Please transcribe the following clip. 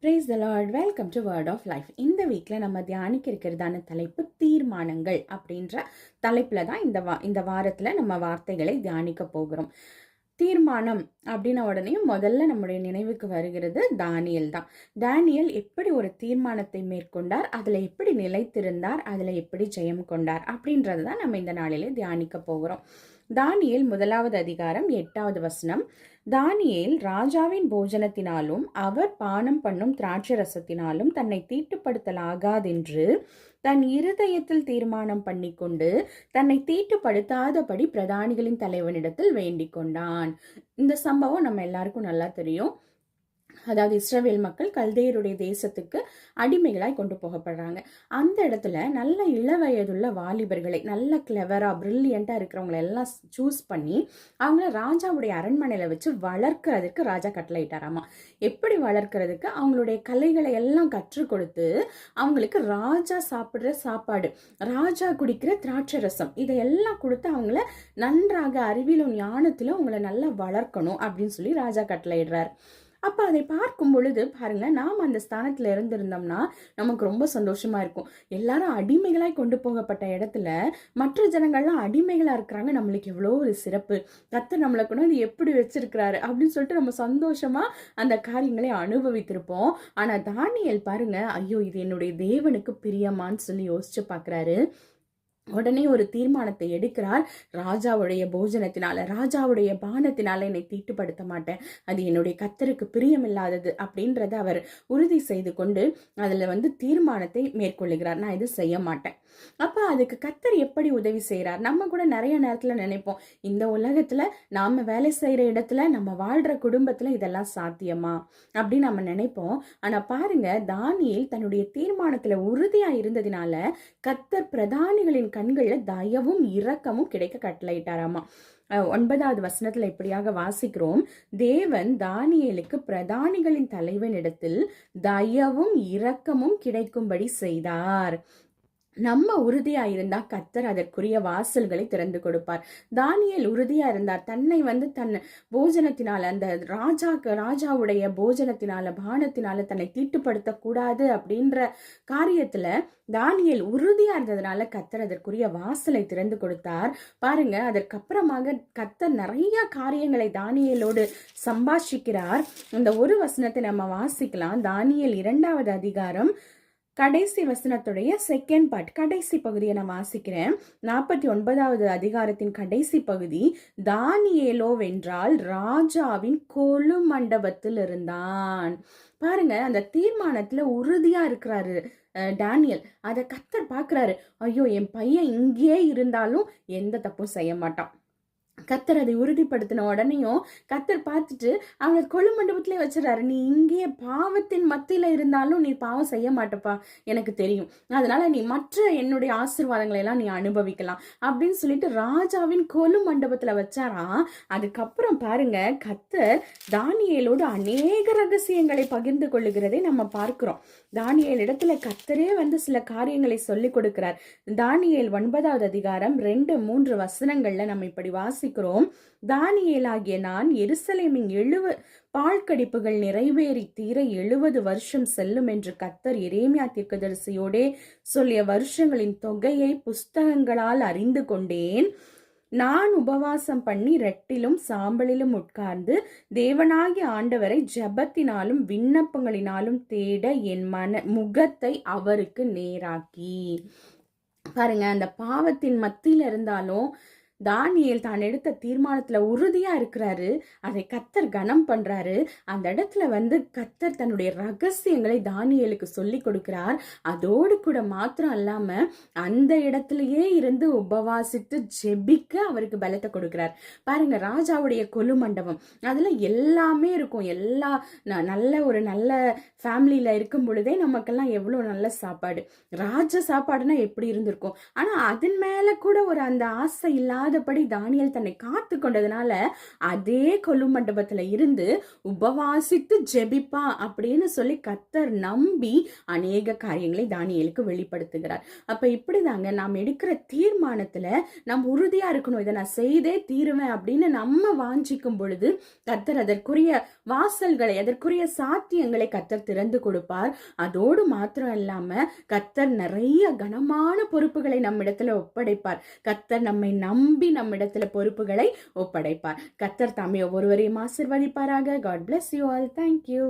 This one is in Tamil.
Price the lord. Welcome to word of life. இந்த வீக்கில் நம்ம தியானிக்க இருக்கிறதான தலைப்பு தீர்மானங்கள் அப்படின்ற தலைப்பில் தான் இந்த வாரத்தில் நம்ம வார்த்தைகளை தியானிக்க போகிறோம். தீர்மானம் அப்படின்ன உடனே முதல்ல நம்முடைய நினைவுக்கு வருகிறது தானியல் தான். தானியல் எப்படி ஒரு தீர்மானத்தை மேற்கொண்டார், அதில் எப்படி நிலைத்திருந்தார், அதில் எப்படி ஜெயம் கொண்டார் அப்படின்றது தான் நம்ம இந்த நாளிலே தியானிக்க போகிறோம். தானியேல் 1வது அதிகாரம் 8வது வசனம். தானியேல் ராஜாவின் போஜனத்தினாலும் அவர் பானம் பண்ணும் திராட்சை ரசத்தினாலும் தன்னை தீட்டுப்படுத்தலாகாதென்று தன் இருதயத்தில் தீர்மானம் பண்ணிக்கொண்டு தன்னை தீட்டுப்படுத்தாதபடி பிரதானிகளின் தலைவனிடத்தில் வேண்டிக் கொண்டான். இந்த சம்பவம் நம்ம எல்லாருக்கும் நல்லா தெரியும். அதாவது இஸ்ரவேல் மக்கள் கல்தேயருடைய தேசத்துக்கு அடிமைகளாய் கொண்டு போகப்படுறாங்க. அந்த இடத்துல நல்ல இளவயதுள்ள வாலிபர்களை, நல்ல கிளவரா பிரில்லியண்டா இருக்கிறவங்களை எல்லாம் சூஸ் பண்ணி அவங்கள ராஜாவுடைய அரண்மனையில வச்சு வளர்க்கறதுக்கு ராஜா கட்டளையிட்டாராமா. எப்படி வளர்க்கறதுக்கு? அவங்களுடைய கலைகளை எல்லாம் கற்றுக் கொடுத்து அவங்களுக்கு ராஜா சாப்பிடுற சாப்பாடு, ராஜா குடிக்கிற திராட்சை ரசம், இதையெல்லாம் கொடுத்து அவங்கள நன்றாக அறிவிலும் ஞானத்திலும் அவங்கள நல்லா வளர்க்கணும் அப்படின்னு சொல்லி ராஜா கட்டளையிடுறார். அப்போ அதை பார்க்கும் பொழுது பாருங்க, நாம் அந்த ஸ்தானத்துல இருந்திருந்தோம்னா நமக்கு ரொம்ப சந்தோஷமா இருக்கும். எல்லாரும் அடிமைகளாய் கொண்டு போகப்பட்ட இடத்துல மற்ற ஜனங்கள்லாம் அடிமைகளா இருக்கிறாங்க, நம்மளுக்கு எவ்வளோ ஒரு சிறப்பு, கர்த்தர் நம்மளை கொண்டு வந்து எப்படி வச்சிருக்கிறாரு அப்படின்னு சொல்லிட்டு நம்ம சந்தோஷமா அந்த காரியங்களை அனுபவித்திருப்போம். ஆனா தானியேல் பாருங்க, ஐயோ இது என்னுடைய தேவனுக்கு பிரியமான்னு சொல்லி யோசிச்சு பாக்குறாரு. உடனே ஒரு தீர்மானத்தை எடுக்கிறார். ராஜாவுடைய போஜனத்தினால, ராஜாவுடைய பானத்தினால என்னை தீட்டுப்படுத்த மாட்டேன், அது என்னுடைய கர்த்தருக்கு பிரியமில்லாதது அப்படின்றத அவர் உறுதி செய்து கொண்டு அதுல தீர்மானத்தை மேற்கொள்ளுகிறார். நான் இது செய்ய மாட்டேன். அப்ப அதுக்கு கர்த்தர் எப்படி உதவி செய்யறார்? நம்ம கூட நிறைய நேரத்துல நினைப்போம், இந்த உலகத்துல நாம வேலை செய்யற இடத்துல, நம்ம வாழ்ற குடும்பத்துல இதெல்லாம் சாத்தியமா அப்படின்னு நம்ம நினைப்போம். ஆனா பாருங்க, தானியேல் தன்னுடைய தீர்மானத்துல உறுதியா இருந்ததினால கர்த்தர் பிரதானிகளின் கண்கள்ல தயவும் இரக்கமும் கிடைக்க கட்டளையிட்டாராமா. 9வது வசனத்துல இப்படியாக வாசிக்கிறோம். தேவன் தானியேலுக்கு பிரதானிகளின் தலைவனிடத்தில் தயவும் இரக்கமும் கிடைக்கும்படி செய்தார். நம்ம உறுதியா இருந்தா கர்த்தர் அதற்குரிய வாசல்களை திறந்து கொடுப்பார். தானியேல் உறுதியா இருந்தார். தன்னை தன் போஜனத்தினால, அந்த ராஜாவுடைய போஜனத்தினால, பானத்தினால தன்னை தீட்டுப்படுத்த கூடாது அப்படின்ற காரியத்துல தானியேல் உறுதியா இருந்ததுனால கர்த்தர் அதற்குரிய வாசலை திறந்து கொடுத்தார். பாருங்க, அதற்கப்புறமாக கர்த்தர் நிறைய காரியங்களை தானியேலோடு சம்பாஷிக்கிறார். இந்த ஒரு வசனத்தை நம்ம வாசிக்கலாம். தானியேல் 2வது அதிகாரம் கடைசி வசனத்துடைய செகண்ட் பார்ட், கடைசி பகுதியை நான் வாசிக்கிறேன். 49வது அதிகாரத்தின் கடைசி பகுதி. தானியேலோ வென்றால் ராஜாவின் கொலு மண்டபத்தில் இருந்தான். பாருங்க, அந்த தீர்மானத்துல உறுதியா இருக்கிறாரு தானியேல். அதை கர்த்தர் பாக்குறாரு. ஐயோ, என் பையன் இங்கேயே இருந்தாலும் எந்த தப்பும் செய்ய மாட்டான். கர்த்தர் அதை உறுதிப்படுத்தின உடனேயும் கர்த்தர் பார்த்துட்டு அவனை கொலு மண்டபத்திலே வச்சிடறாரு. நீ இங்கேயே பாவத்தின் மத்தியில இருந்தாலும் நீ பாவம் செய்ய மாட்டப்பா, எனக்கு தெரியும், அதனால நீ மற்ற என்னுடைய ஆசீர்வாதங்களை எல்லாம் நீ அனுபவிக்கலாம் அப்படின்னு சொல்லிட்டு ராஜாவின் கொலு மண்டபத்துல வச்சாராம். அதுக்கப்புறம் பாருங்க, கர்த்தர் தானியேலோடு அநேக ரகசியங்களை பகிர்ந்து கொள்ளுகிறதை நம்ம பார்க்கிறோம். தானியேல் இடத்துல கர்த்தரே சில காரியங்களை சொல்லி கொடுக்கிறார். தானியேல் 9வது அதிகாரம் 2-3 வசனங்கள்ல நம்ம இப்படி வாசிக்கிறோம். தானியேலாகிய நான் எருசலேமின் 70 பாழ்கடிப்புகள் நிறைவேறி தீர 70 வருஷம் செல்லும் என்று கர்த்தர் எரேமியா தீர்க்கதரிசியோடே சொல்லிய வருஷங்களின் தொகையை புஸ்தகங்களால் அறிந்து கொண்டேன். நான் உபவாசம் பண்ணி ரெட்டிலும் சாம்பலிலும் உட்கார்ந்து தேவனாகிய ஆண்டவரை ஜெபத்தினாலும் விண்ணப்பங்களினாலும் தேட என் முகத்தை அவருக்கு நேராக்கி. பாருங்க, அந்த பாவத்தின் மத்தியில இருந்தாலும் தானியேல் தான் எடுத்த தீர்மானத்துல உறுதியா இருக்கிறாரு. அதை கர்த்தர் கனம் பண்றாரு. அந்த இடத்துல கர்த்தர் தன்னுடைய ரகசியங்களை தானியேலுக்கு சொல்லி கொடுக்கிறார். அதோடு கூட மாத்திரம் இல்லாம அந்த இடத்துலயே இருந்து உபவாசித்து ஜெபிக்க அவருக்கு பலத்தை கொடுக்கிறார். பாருங்க, ராஜாவுடைய கொலு மண்டபம், அதுல எல்லாமே இருக்கும். எல்லா நல்ல ஃபேமிலியில இருக்கும் பொழுதே நமக்கெல்லாம் எவ்வளவு நல்ல சாப்பாடு, ராஜ சாப்பாடுனா எப்படி இருந்திருக்கும். ஆனா அதன் மேல கூட ஒரு அந்த ஆசை இல்லாத விடாதபடி தானியேல் தன்னை காத்து கொண்டதுனால அதே கொலு மண்டபத்துல இருந்து உபவாசித்து ஜெபிப்பா அப்படின்னு சொல்லி கர்த்தர் நம்பி அநேக காரியங்களை தானியேலுக்கு வெளிப்படுத்துகிறார். அப்ப இப்படிதாங்க நாம் எடுக்கிற தீர்மானத்துல நாம் உறுதியா இருக்கணும். இதை நான் செய்தே தீருவேன் அப்படின்னு நம்ம வாஞ்சிக்கும் பொழுது கர்த்தர் அதற்குரிய வாசல்களை, அதற்குரிய சாத்தியங்களை கர்த்தர் திறந்து கொடுப்பார். அதோடு மாத்திரம் இல்லாம கர்த்தர் நிறைய கனமான பொறுப்புகளை நம்மிடத்துல ஒப்படைப்பார். கர்த்தர் நம்மை நம்பி நம்மிடத்துல பொறுப்புகளை ஒப்படைப்பார். கர்த்தர் தாமே ஒவ்வொருவரையும் ஆசீர்வதிப்பாராக. God bless you all. Thank you.